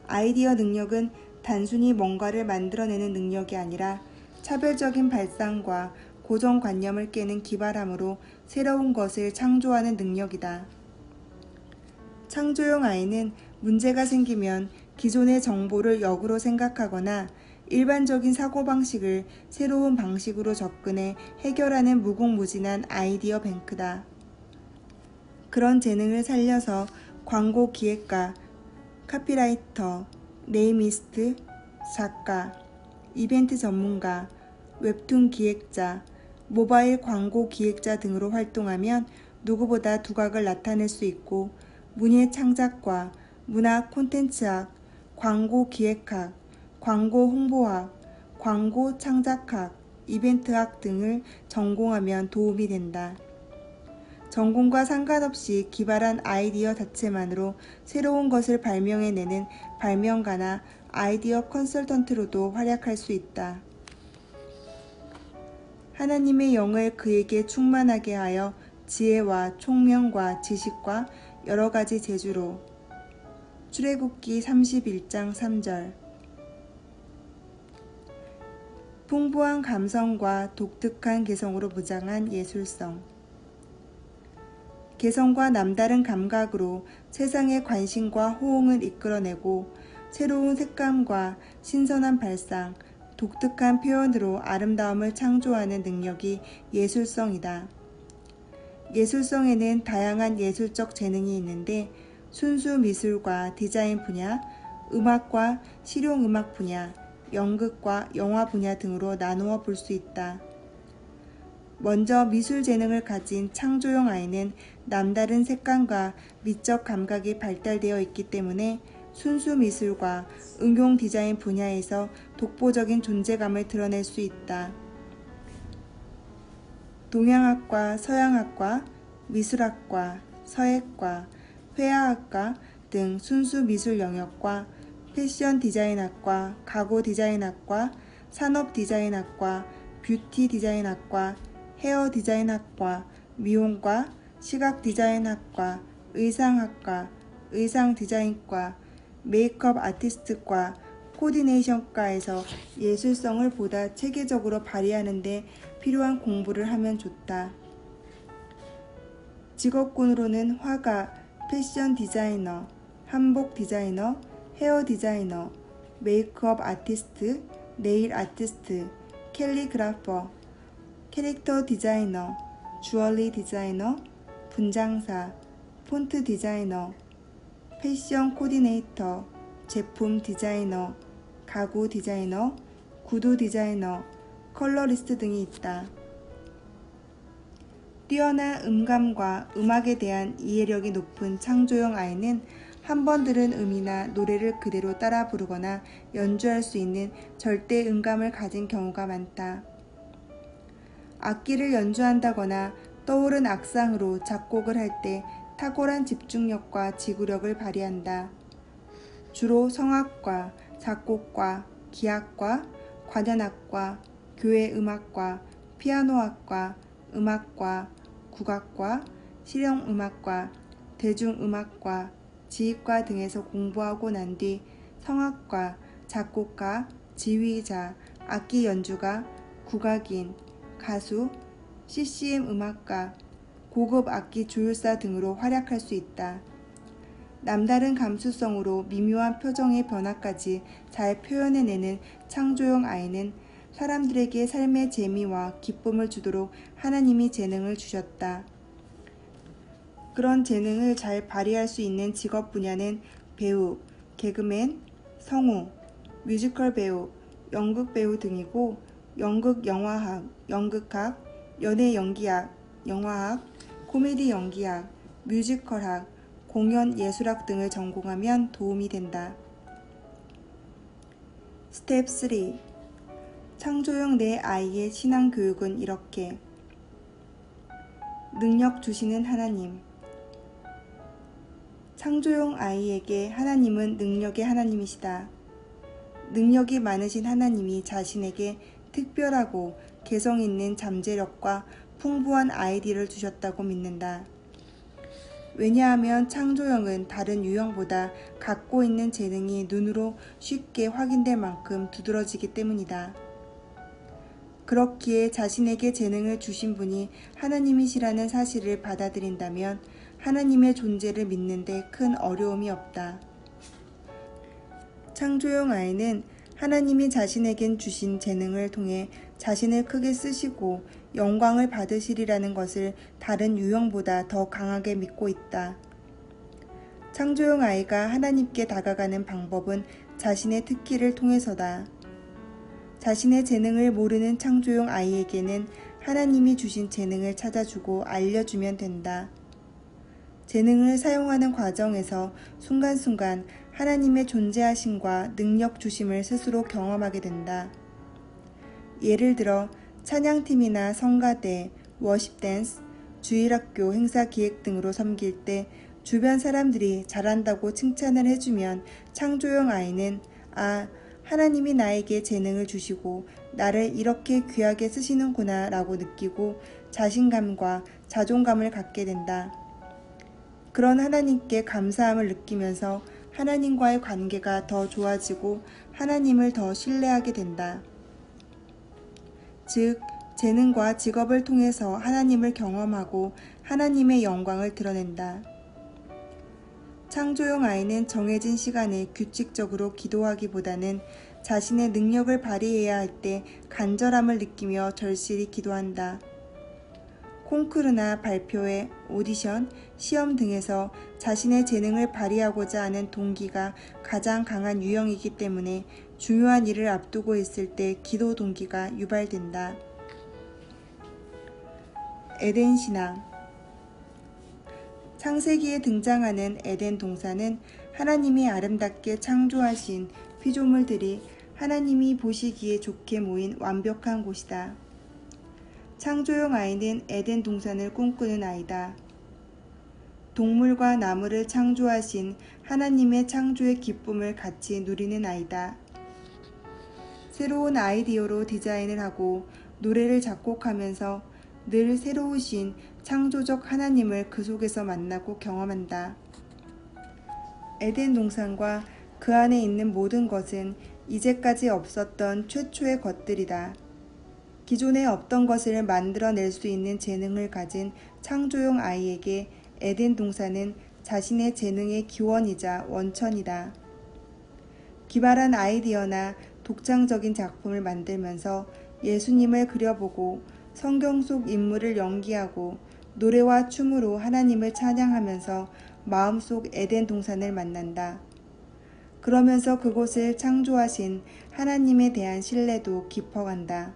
아이디어 능력은 단순히 뭔가를 만들어내는 능력이 아니라 차별적인 발상과 고정관념을 깨는 기발함으로 새로운 것을 창조하는 능력이다. 창조용 아이는 문제가 생기면 기존의 정보를 역으로 생각하거나 일반적인 사고방식을 새로운 방식으로 접근해 해결하는 무궁무진한 아이디어 뱅크다. 그런 재능을 살려서 광고 기획가, 카피라이터, 네이미스트, 작가, 이벤트 전문가, 웹툰 기획자, 모바일 광고 기획자 등으로 활동하면 누구보다 두각을 나타낼 수 있고 문예 창작과 문학 콘텐츠학, 광고 기획학, 광고 홍보학, 광고 창작학, 이벤트학 등을 전공하면 도움이 된다. 전공과 상관없이 기발한 아이디어 자체만으로 새로운 것을 발명해내는 발명가나 아이디어 컨설턴트로도 활약할 수 있다. 하나님의 영을 그에게 충만하게 하여 지혜와 총명과 지식과 여러 가지 재주로. 출애굽기 31장 3절. 풍부한 감성과 독특한 개성으로 무장한 예술성. 개성과 남다른 감각으로 세상의 관심과 호응을 이끌어내고 새로운 색감과 신선한 발상, 독특한 표현으로 아름다움을 창조하는 능력이 예술성이다. 예술성에는 다양한 예술적 재능이 있는데 순수 미술과 디자인 분야, 음악과 실용음악 분야, 연극과 영화 분야 등으로 나누어 볼 수 있다. 먼저 미술 재능을 가진 창조용 아이는 남다른 색감과 미적 감각이 발달되어 있기 때문에 순수 미술과 응용 디자인 분야에서 독보적인 존재감을 드러낼 수 있다. 동양학과, 서양학과, 미술학과, 서예과, 회화학과 등 순수 미술 영역과 패션 디자인학과, 가구 디자인학과, 산업 디자인학과, 뷰티 디자인학과, 헤어 디자인학과, 미용과, 시각 디자인학과, 의상학과, 의상 디자인과, 메이크업 아티스트과, 코디네이션과에서 예술성을 보다 체계적으로 발휘하는 데 필요한 공부를 하면 좋다. 직업군으로는 화가, 패션 디자이너, 한복 디자이너, 헤어 디자이너, 메이크업 아티스트, 네일 아티스트, 캘리그라퍼, 캐릭터 디자이너, 주얼리 디자이너, 분장사, 폰트 디자이너, 패션 코디네이터, 제품 디자이너, 가구 디자이너, 구두 디자이너, 컬러리스트 등이 있다. 뛰어난 음감과 음악에 대한 이해력이 높은 창조용 아이는 한 번 들은 음이나 노래를 그대로 따라 부르거나 연주할 수 있는 절대 음감을 가진 경우가 많다. 악기를 연주한다거나 떠오른 악상으로 작곡을 할 때 탁월한 집중력과 지구력을 발휘한다. 주로 성악과, 작곡과, 기악과, 관현악과, 교회음악과, 피아노학과, 음악과, 국악과, 실용음악과, 대중음악과, 지휘과 등에서 공부하고 난 뒤 성악가, 작곡가, 지휘자, 악기 연주가, 국악인, 가수, CCM 음악가, 고급 악기 조율사 등으로 활약할 수 있다. 남다른 감수성으로 미묘한 표정의 변화까지 잘 표현해내는 창조용 아이는 사람들에게 삶의 재미와 기쁨을 주도록 하나님이 재능을 주셨다. 그런 재능을 잘 발휘할 수 있는 직업 분야는 배우, 개그맨, 성우, 뮤지컬 배우, 연극 배우 등이고 연극 영화학, 연극학, 연예 연기학, 영화학, 코미디 연기학, 뮤지컬학, 공연 예술학 등을 전공하면 도움이 된다. 스텝 3. 창조용 내 아이의 신앙 교육은 이렇게. 능력 주시는 하나님. 창조용 아이에게 하나님은 능력의 하나님이시다. 능력이 많으신 하나님이 자신에게 특별하고 개성 있는 잠재력과 풍부한 아이디어를 주셨다고 믿는다. 왜냐하면 창조형은 다른 유형보다 갖고 있는 재능이 눈으로 쉽게 확인될 만큼 두드러지기 때문이다. 그렇기에 자신에게 재능을 주신 분이 하나님이시라는 사실을 받아들인다면 하나님의 존재를 믿는데 큰 어려움이 없다. 창조형 아이는 하나님이 자신에겐 주신 재능을 통해 자신을 크게 쓰시고 영광을 받으시리라는 것을 다른 유형보다 더 강하게 믿고 있다. 창조형 아이가 하나님께 다가가는 방법은 자신의 특기를 통해서다. 자신의 재능을 모르는 창조형 아이에게는 하나님이 주신 재능을 찾아주고 알려주면 된다. 재능을 사용하는 과정에서 순간순간 하나님의 존재하심과 능력 주심을 스스로 경험하게 된다. 예를 들어 찬양팀이나 성가대, 워십댄스, 주일학교 행사 기획 등으로 섬길 때 주변 사람들이 잘한다고 칭찬을 해주면 창조형 아이는 하나님이 나에게 재능을 주시고 나를 이렇게 귀하게 쓰시는구나 라고 느끼고 자신감과 자존감을 갖게 된다. 그런 하나님께 감사함을 느끼면서 하나님과의 관계가 더 좋아지고 하나님을 더 신뢰하게 된다. 즉, 재능과 직업을 통해서 하나님을 경험하고 하나님의 영광을 드러낸다. 창조형 아이는 정해진 시간에 규칙적으로 기도하기보다는 자신의 능력을 발휘해야 할 때 간절함을 느끼며 절실히 기도한다. 콩쿠르나 발표회, 오디션, 시험 등에서 자신의 재능을 발휘하고자 하는 동기가 가장 강한 유형이기 때문에 중요한 일을 앞두고 있을 때 기도 동기가 유발된다. 에덴 신앙. 창세기에 등장하는 에덴 동산은 하나님이 아름답게 창조하신 피조물들이 하나님이 보시기에 좋게 모인 완벽한 곳이다. 창조형 아이는 에덴 동산을 꿈꾸는 아이다. 동물과 나무를 창조하신 하나님의 창조의 기쁨을 같이 누리는 아이다. 새로운 아이디어로 디자인을 하고 노래를 작곡하면서 늘 새로우신 창조적 하나님을 그 속에서 만나고 경험한다. 에덴 동산과 그 안에 있는 모든 것은 이제까지 없었던 최초의 것들이다. 기존에 없던 것을 만들어낼 수 있는 재능을 가진 창조형 아이에게 에덴 동산은 자신의 재능의 기원이자 원천이다. 기발한 아이디어나 독창적인 작품을 만들면서 예수님을 그려보고 성경 속 인물을 연기하고 노래와 춤으로 하나님을 찬양하면서 마음속 에덴 동산을 만난다. 그러면서 그곳을 창조하신 하나님에 대한 신뢰도 깊어간다.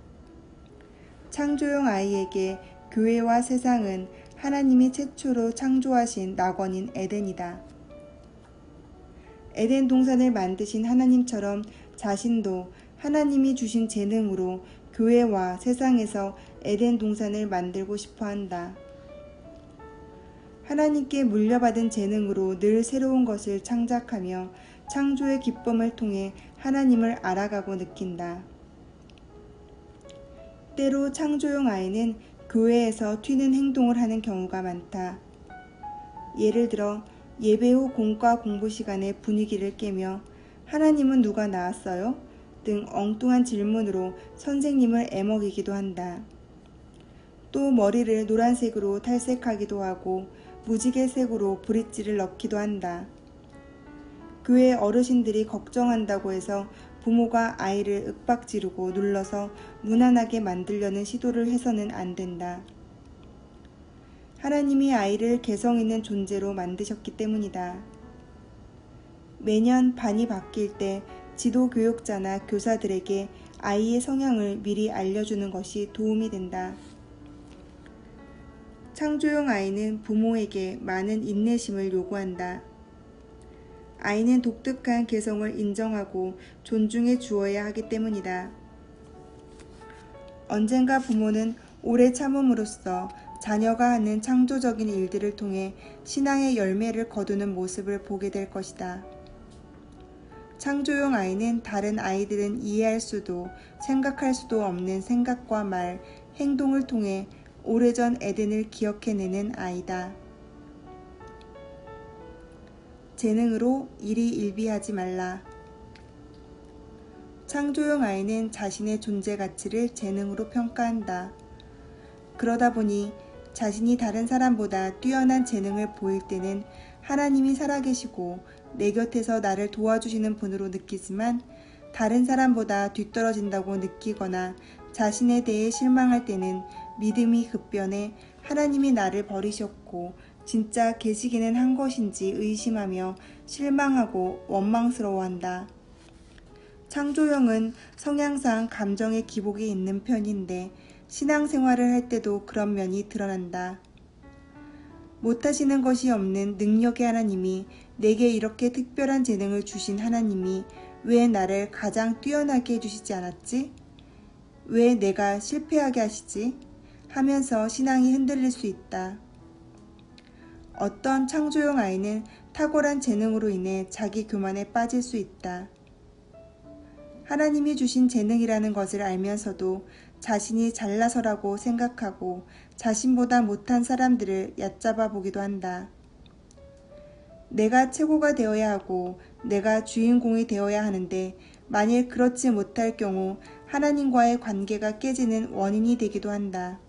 창조형 아이에게 교회와 세상은 하나님이 최초로 창조하신 낙원인 에덴이다. 에덴 동산을 만드신 하나님처럼 자신도 하나님이 주신 재능으로 교회와 세상에서 에덴 동산을 만들고 싶어 한다. 하나님께 물려받은 재능으로 늘 새로운 것을 창작하며 창조의 기쁨을 통해 하나님을 알아가고 느낀다. 때로 창조형 아이는 교회에서 튀는 행동을 하는 경우가 많다. 예를 들어 예배 후 공과 공부 시간에 분위기를 깨며 하나님은 누가 낳았어요? 등 엉뚱한 질문으로 선생님을 애먹이기도 한다. 또 머리를 노란색으로 탈색하기도 하고 무지개색으로 브릿지를 넣기도 한다. 교회 어르신들이 걱정한다고 해서 부모가 아이를 윽박지르고 눌러서 무난하게 만들려는 시도를 해서는 안 된다. 하나님이 아이를 개성 있는 존재로 만드셨기 때문이다. 매년 반이 바뀔 때 지도교육자나 교사들에게 아이의 성향을 미리 알려주는 것이 도움이 된다. 창조형 아이는 부모에게 많은 인내심을 요구한다. 아이는 독특한 개성을 인정하고 존중해 주어야 하기 때문이다. 언젠가 부모는 오래 참음으로써 자녀가 하는 창조적인 일들을 통해 신앙의 열매를 거두는 모습을 보게 될 것이다. 창조용 아이는 다른 아이들은 이해할 수도 생각할 수도 없는 생각과 말, 행동을 통해 오래전 에덴을 기억해내는 아이다. 재능으로 일희일비하지 말라. 창조용 아이는 자신의 존재 가치를 재능으로 평가한다. 그러다 보니 자신이 다른 사람보다 뛰어난 재능을 보일 때는 하나님이 살아계시고 내 곁에서 나를 도와주시는 분으로 느끼지만, 다른 사람보다 뒤떨어진다고 느끼거나 자신에 대해 실망할 때는 믿음이 급변해 하나님이 나를 버리셨고 진짜 계시기는 한 것인지 의심하며 실망하고 원망스러워한다. 창조형은 성향상 감정의 기복이 있는 편인데 신앙생활을 할 때도 그런 면이 드러난다. 못하시는 것이 없는 능력의 하나님이, 내게 이렇게 특별한 재능을 주신 하나님이 왜 나를 가장 뛰어나게 해주시지 않았지? 왜 내가 실패하게 하시지? 하면서 신앙이 흔들릴 수 있다. 어떤 창조용 아이는 탁월한 재능으로 인해 자기 교만에 빠질 수 있다. 하나님이 주신 재능이라는 것을 알면서도 자신이 잘나서라고 생각하고 자신보다 못한 사람들을 얕잡아 보기도 한다. 내가 최고가 되어야 하고 내가 주인공이 되어야 하는데, 만일 그렇지 못할 경우 하나님과의 관계가 깨지는 원인이 되기도 한다.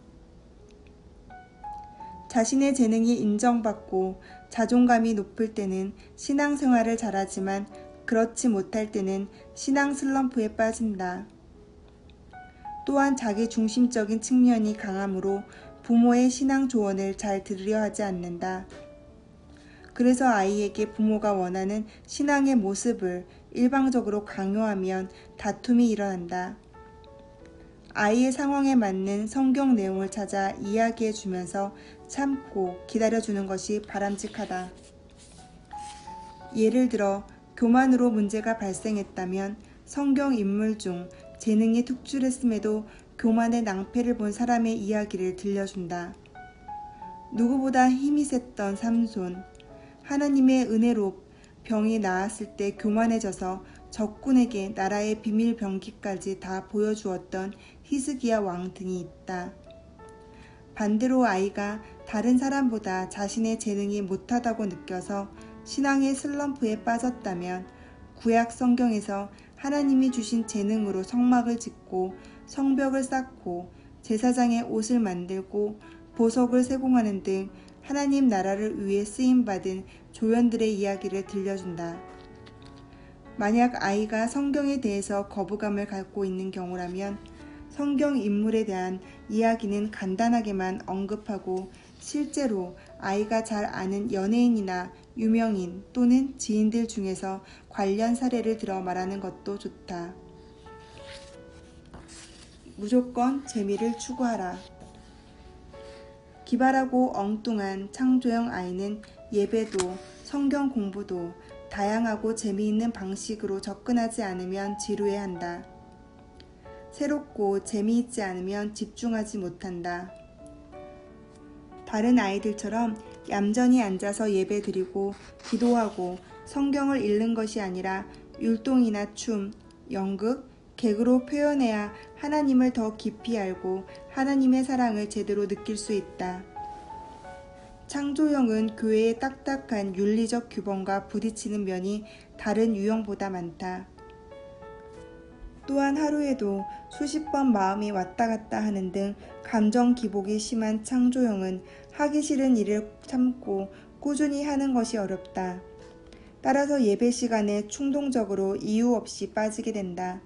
자신의 재능이 인정받고 자존감이 높을 때는 신앙생활을 잘하지만, 그렇지 못할 때는 신앙 슬럼프에 빠진다. 또한 자기 중심적인 측면이 강하므로 부모의 신앙 조언을 잘 들으려 하지 않는다. 그래서 아이에게 부모가 원하는 신앙의 모습을 일방적으로 강요하면 다툼이 일어난다. 아이의 상황에 맞는 성경 내용을 찾아 이야기해 주면서 참고 기다려주는 것이 바람직하다. 예를 들어 교만으로 문제가 발생했다면 성경 인물 중 재능이 특출했음에도 교만의 낭패를 본 사람의 이야기를 들려준다. 누구보다 힘이 셌던 삼손, 하나님의 은혜로 병이 나았을 때 교만해져서 적군에게 나라의 비밀 병기까지 다 보여주었던 히스기야 왕 등이 있다. 반대로 아이가 다른 사람보다 자신의 재능이 못하다고 느껴서 신앙의 슬럼프에 빠졌다면, 구약 성경에서 하나님이 주신 재능으로 성막을 짓고 성벽을 쌓고 제사장의 옷을 만들고 보석을 세공하는 등 하나님 나라를 위해 쓰임받은 조연들의 이야기를 들려준다. 만약 아이가 성경에 대해서 거부감을 갖고 있는 경우라면 성경 인물에 대한 이야기는 간단하게만 언급하고, 실제로 아이가 잘 아는 연예인이나 유명인 또는 지인들 중에서 관련 사례를 들어 말하는 것도 좋다. 무조건 재미를 추구하라. 기발하고 엉뚱한 창조형 아이는 예배도 성경 공부도 다양하고 재미있는 방식으로 접근하지 않으면 지루해한다. 새롭고 재미있지 않으면 집중하지 못한다. 다른 아이들처럼 얌전히 앉아서 예배 드리고 기도하고 성경을 읽는 것이 아니라 율동이나 춤, 연극, 개그로 표현해야 하나님을 더 깊이 알고 하나님의 사랑을 제대로 느낄 수 있다. 창조형은 교회의 딱딱한 윤리적 규범과 부딪히는 면이 다른 유형보다 많다. 또한 하루에도 수십 번 마음이 왔다 갔다 하는 등 감정 기복이 심한 창조형은 하기 싫은 일을 참고 꾸준히 하는 것이 어렵다. 따라서 예배 시간에 충동적으로 이유 없이 빠지게 된다.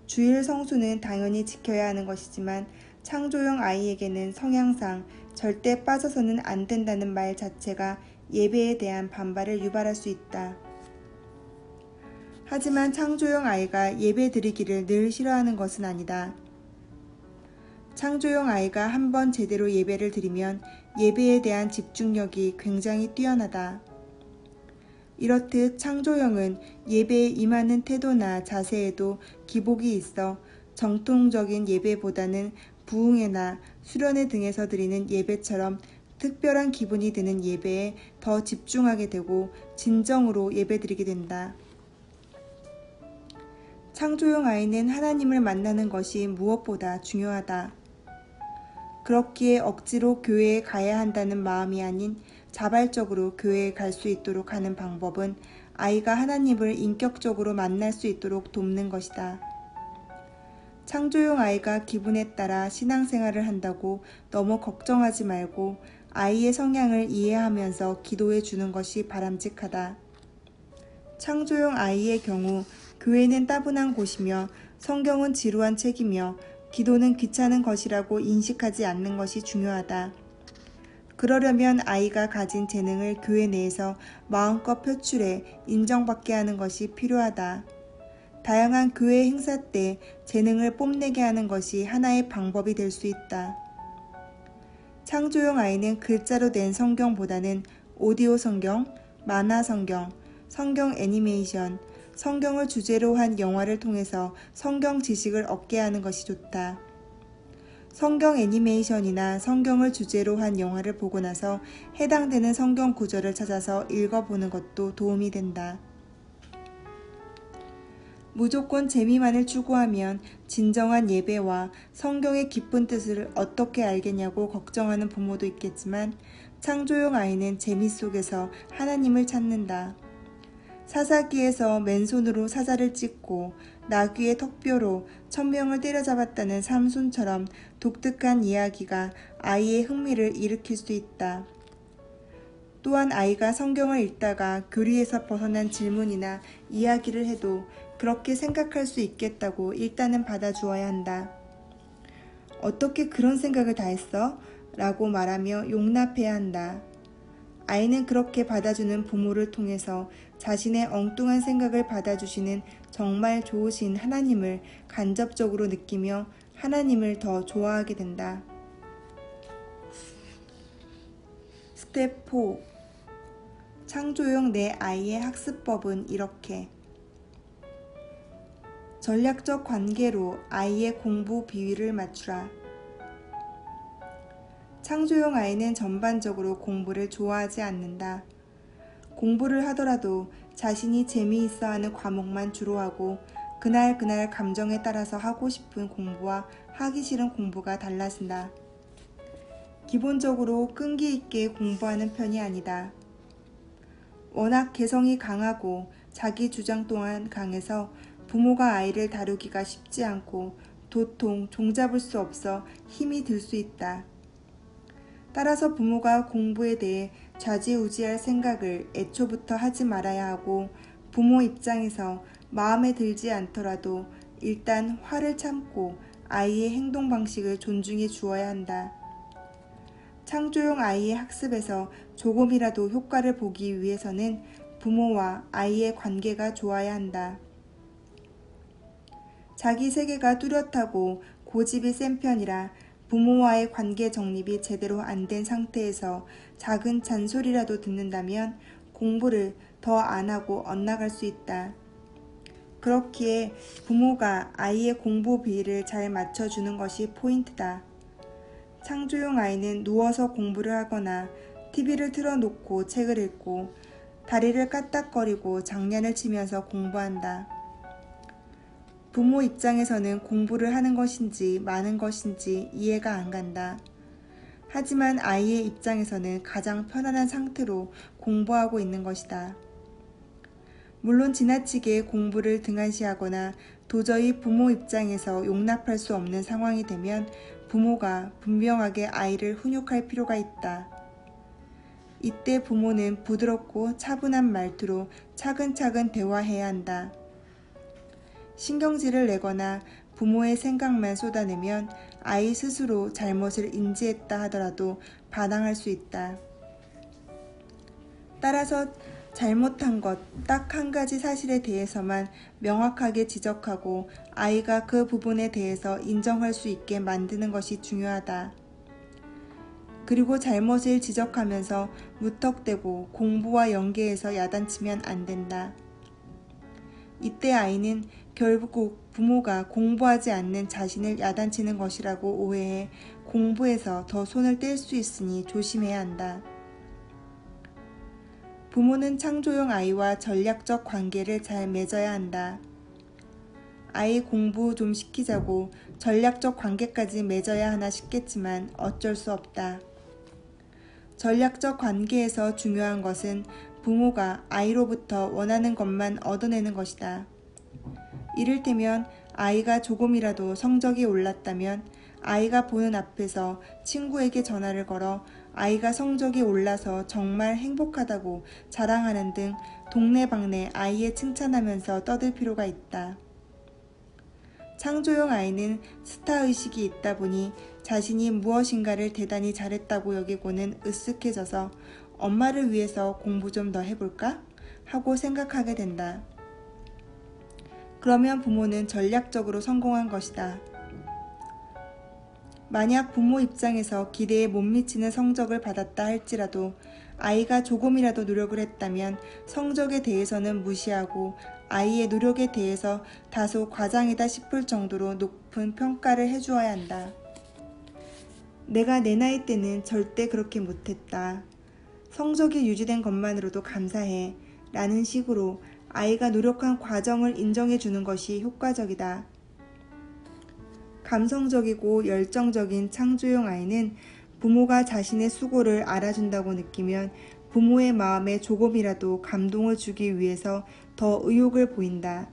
주일 성수는 당연히 지켜야 하는 것이지만 창조형 아이에게는 성향상 절대 빠져서는 안 된다는 말 자체가 예배에 대한 반발을 유발할 수 있다. 하지만 창조형 아이가 예배 드리기를 늘 싫어하는 것은 아니다. 창조형 아이가 한번 제대로 예배를 드리면 예배에 대한 집중력이 굉장히 뛰어나다. 이렇듯 창조형은 예배에 임하는 태도나 자세에도 기복이 있어 정통적인 예배보다는 부흥회나 수련회 등에서 드리는 예배처럼 특별한 기분이 드는 예배에 더 집중하게 되고 진정으로 예배드리게 된다. 창조용 아이는 하나님을 만나는 것이 무엇보다 중요하다. 그렇기에 억지로 교회에 가야 한다는 마음이 아닌 자발적으로 교회에 갈 수 있도록 하는 방법은 아이가 하나님을 인격적으로 만날 수 있도록 돕는 것이다. 창조용 아이가 기분에 따라 신앙생활을 한다고 너무 걱정하지 말고 아이의 성향을 이해하면서 기도해 주는 것이 바람직하다. 창조용 아이의 경우 교회는 따분한 곳이며 성경은 지루한 책이며 기도는 귀찮은 것이라고 인식하지 않는 것이 중요하다. 그러려면 아이가 가진 재능을 교회 내에서 마음껏 표출해 인정받게 하는 것이 필요하다. 다양한 교회 행사 때 재능을 뽐내게 하는 것이 하나의 방법이 될 수 있다. 창조용 아이는 글자로 된 성경보다는 오디오 성경, 만화 성경, 성경 애니메이션, 성경을 주제로 한 영화를 통해서 성경 지식을 얻게 하는 것이 좋다. 성경 애니메이션이나 성경을 주제로 한 영화를 보고 나서 해당되는 성경 구절을 찾아서 읽어보는 것도 도움이 된다. 무조건 재미만을 추구하면 진정한 예배와 성경의 깊은 뜻을 어떻게 알겠냐고 걱정하는 부모도 있겠지만 창조용 아이는 재미 속에서 하나님을 찾는다. 사사기에서 맨손으로 사자를 찢고 나귀의 턱뼈로 1000명을 때려잡았다는 삼손처럼 독특한 이야기가 아이의 흥미를 일으킬 수 있다. 또한 아이가 성경을 읽다가 교리에서 벗어난 질문이나 이야기를 해도 그렇게 생각할 수 있겠다고 일단은 받아주어야 한다. 어떻게 그런 생각을 다 했어? 라고 말하며 용납해야 한다. 아이는 그렇게 받아주는 부모를 통해서 자신의 엉뚱한 생각을 받아주시는 정말 좋으신 하나님을 간접적으로 느끼며 하나님을 더 좋아하게 된다. 스텝 4. 창조용 내 아이의 학습법은 이렇게. 전략적 관계로 아이의 공부 비율을 맞추라. 창조용 아이는 전반적으로 공부를 좋아하지 않는다. 공부를 하더라도 자신이 재미있어 하는 과목만 주로 하고 그날 감정에 따라서 하고 싶은 공부와 하기 싫은 공부가 달라진다. 기본적으로 끈기 있게 공부하는 편이 아니다. 워낙 개성이 강하고 자기 주장 또한 강해서 부모가 아이를 다루기가 쉽지 않고 도통 종잡을 수 없어 힘이 들 수 있다. 따라서 부모가 공부에 대해 좌지우지할 생각을 애초부터 하지 말아야 하고 부모 입장에서 마음에 들지 않더라도 일단 화를 참고 아이의 행동 방식을 존중해 주어야 한다. 창조용 아이의 학습에서 조금이라도 효과를 보기 위해서는 부모와 아이의 관계가 좋아야 한다. 자기 세계가 뚜렷하고 고집이 센 편이라 부모와의 관계 정립이 제대로 안 된 상태에서 작은 잔소리라도 듣는다면 공부를 더 안 하고 엇나갈 수 있다. 그렇기에 부모가 아이의 공부 비율을 잘 맞춰주는 것이 포인트다. 창조용 아이는 누워서 공부를 하거나 TV를 틀어놓고 책을 읽고 다리를 까딱거리고 장난을 치면서 공부한다. 부모 입장에서는 공부를 하는 것인지 마는 것인지 이해가 안 간다. 하지만 아이의 입장에서는 가장 편안한 상태로 공부하고 있는 것이다. 물론 지나치게 공부를 등한시하거나 도저히 부모 입장에서 용납할 수 없는 상황이 되면 부모가 분명하게 아이를 훈육할 필요가 있다. 이때 부모는 부드럽고 차분한 말투로 차근차근 대화해야 한다. 신경질을 내거나 부모의 생각만 쏟아내면 아이 스스로 잘못을 인지했다 하더라도 반항할 수 있다. 따라서 잘못한 것 딱 한 가지 사실에 대해서만 명확하게 지적하고 아이가 그 부분에 대해서 인정할 수 있게 만드는 것이 중요하다. 그리고 잘못을 지적하면서 무턱대고 공부와 연계해서 야단치면 안 된다. 이때 아이는 결국 부모가 공부하지 않는 자신을 야단치는 것이라고 오해해 공부에서 더 손을 뗄 수 있으니 조심해야 한다. 부모는 창조용 아이와 전략적 관계를 잘 맺어야 한다. 아이 공부 좀 시키자고 전략적 관계까지 맺어야 하나 싶겠지만 어쩔 수 없다. 전략적 관계에서 중요한 것은 부모가 아이로부터 원하는 것만 얻어내는 것이다. 이를테면 아이가 조금이라도 성적이 올랐다면 아이가 보는 앞에서 친구에게 전화를 걸어 아이가 성적이 올라서 정말 행복하다고 자랑하는 등 동네방네 아이의 칭찬하면서 떠들 필요가 있다. 창조용 아이는 스타의식이 있다 보니 자신이 무엇인가를 대단히 잘했다고 여기고는 으쓱해져서 엄마를 위해서 공부 좀 더 해볼까? 하고 생각하게 된다. 그러면 부모는 전략적으로 성공한 것이다. 만약 부모 입장에서 기대에 못 미치는 성적을 받았다 할지라도 아이가 조금이라도 노력을 했다면 성적에 대해서는 무시하고 아이의 노력에 대해서 다소 과장이다 싶을 정도로 높은 평가를 해주어야 한다. 내가 내 나이 때는 절대 그렇게 못했다. 성적이 유지된 것만으로도 감사해. 라는 식으로 아이가 노력한 과정을 인정해 주는 것이 효과적이다. 감성적이고 열정적인 창조용 아이는 부모가 자신의 수고를 알아준다고 느끼면 부모의 마음에 조금이라도 감동을 주기 위해서 더 의욕을 보인다.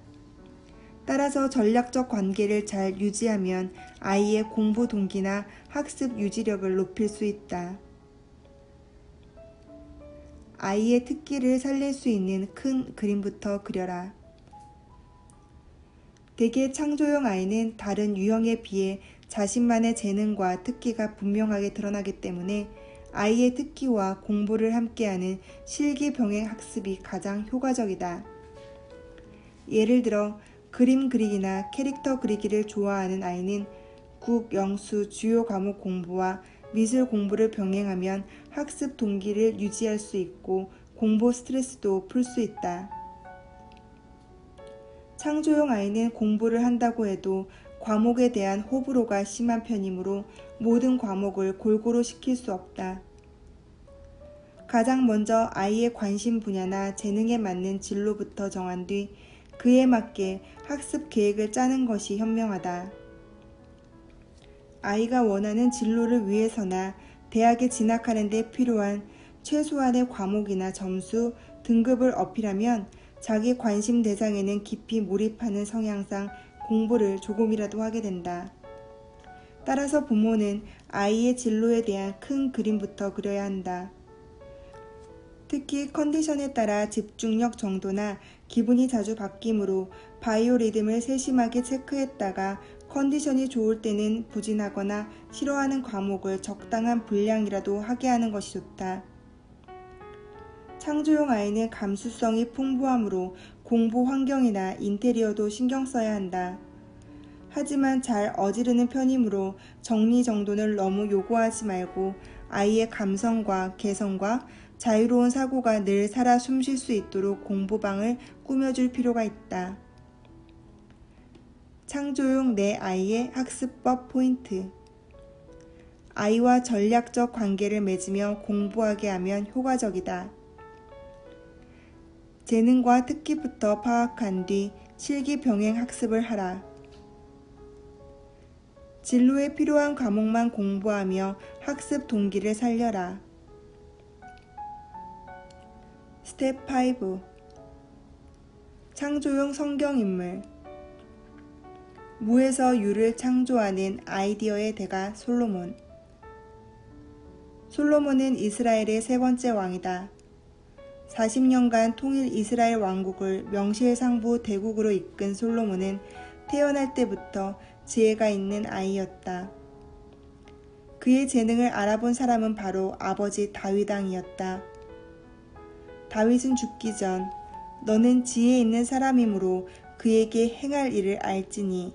따라서 전략적 관계를 잘 유지하면 아이의 공부 동기나 학습 유지력을 높일 수 있다. 아이의 특기를 살릴 수 있는 큰 그림부터 그려라. 대개 창조용 아이는 다른 유형에 비해 자신만의 재능과 특기가 분명하게 드러나기 때문에 아이의 특기와 공부를 함께하는 실기병행 학습이 가장 효과적이다. 예를 들어 그림 그리기나 캐릭터 그리기를 좋아하는 아이는 국, 영수, 주요 과목 공부와 미술 공부를 병행하면 학습 동기를 유지할 수 있고 공부 스트레스도 풀 수 있다. 창조용 아이는 공부를 한다고 해도 과목에 대한 호불호가 심한 편이므로 모든 과목을 골고루 시킬 수 없다. 가장 먼저 아이의 관심 분야나 재능에 맞는 진로부터 정한 뒤 그에 맞게 학습 계획을 짜는 것이 현명하다. 아이가 원하는 진로를 위해서나 대학에 진학하는 데 필요한 최소한의 과목이나 점수, 등급을 어필하면 자기 관심 대상에는 깊이 몰입하는 성향상 공부를 조금이라도 하게 된다. 따라서 부모는 아이의 진로에 대한 큰 그림부터 그려야 한다. 특히 컨디션에 따라 집중력 정도나 기분이 자주 바뀌므로 바이오 리듬을 세심하게 체크했다가 컨디션이 좋을 때는 부진하거나 싫어하는 과목을 적당한 분량이라도 하게 하는 것이 좋다. 창조용 아이는 감수성이 풍부하므로 공부 환경이나 인테리어도 신경 써야 한다. 하지만 잘 어지르는 편이므로 정리정돈을 너무 요구하지 말고 아이의 감성과 개성과 자유로운 사고가 늘 살아 숨쉴 수 있도록 공부방을 꾸며줄 필요가 있다. 창조용 내 아이의 학습법 포인트. 아이와 전략적 관계를 맺으며 공부하게 하면 효과적이다. 재능과 특기부터 파악한 뒤 실기병행 학습을 하라. 진로에 필요한 과목만 공부하며 학습 동기를 살려라. 스텝 5. 창조용 성경인물. 무에서 유를 창조하는 아이디어의 대가 솔로몬. 솔로몬은 이스라엘의 세 번째 왕이다. 40년간 통일 이스라엘 왕국을 명실상부 대국으로 이끈 솔로몬은 태어날 때부터 지혜가 있는 아이였다. 그의 재능을 알아본 사람은 바로 아버지 다윗 왕이었다. 다윗은 죽기 전 너는 지혜 있는 사람이므로 그에게 행할 일을 알지니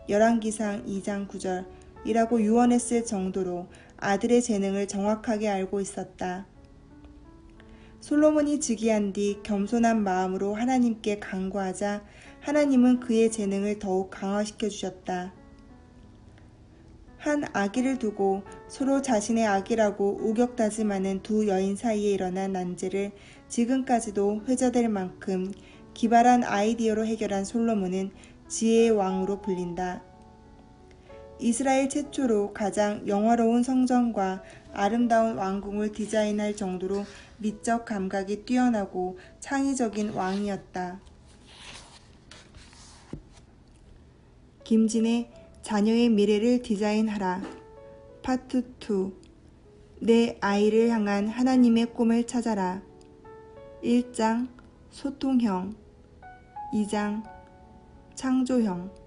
열왕기상 2장 9절이라고 유언했을 정도로 아들의 재능을 정확하게 알고 있었다. 솔로몬이 즉위한 뒤 겸손한 마음으로 하나님께 간구하자 하나님은 그의 재능을 더욱 강화시켜 주셨다. 한 아기를 두고 서로 자신의 아기라고 우격다짐하는 두 여인 사이에 일어난 난제를 지금까지도 회자될 만큼 기발한 아이디어로 해결한 솔로몬은 지혜의 왕으로 불린다. 이스라엘 최초로 가장 영화로운 성전과 아름다운 왕궁을 디자인할 정도로 미적 감각이 뛰어나고 창의적인 왕이었다. 김진의 자녀의 미래를 디자인하라. 파트 2. 내 아이를 향한 하나님의 꿈을 찾아라. 1장 소통형, 2장 창조형.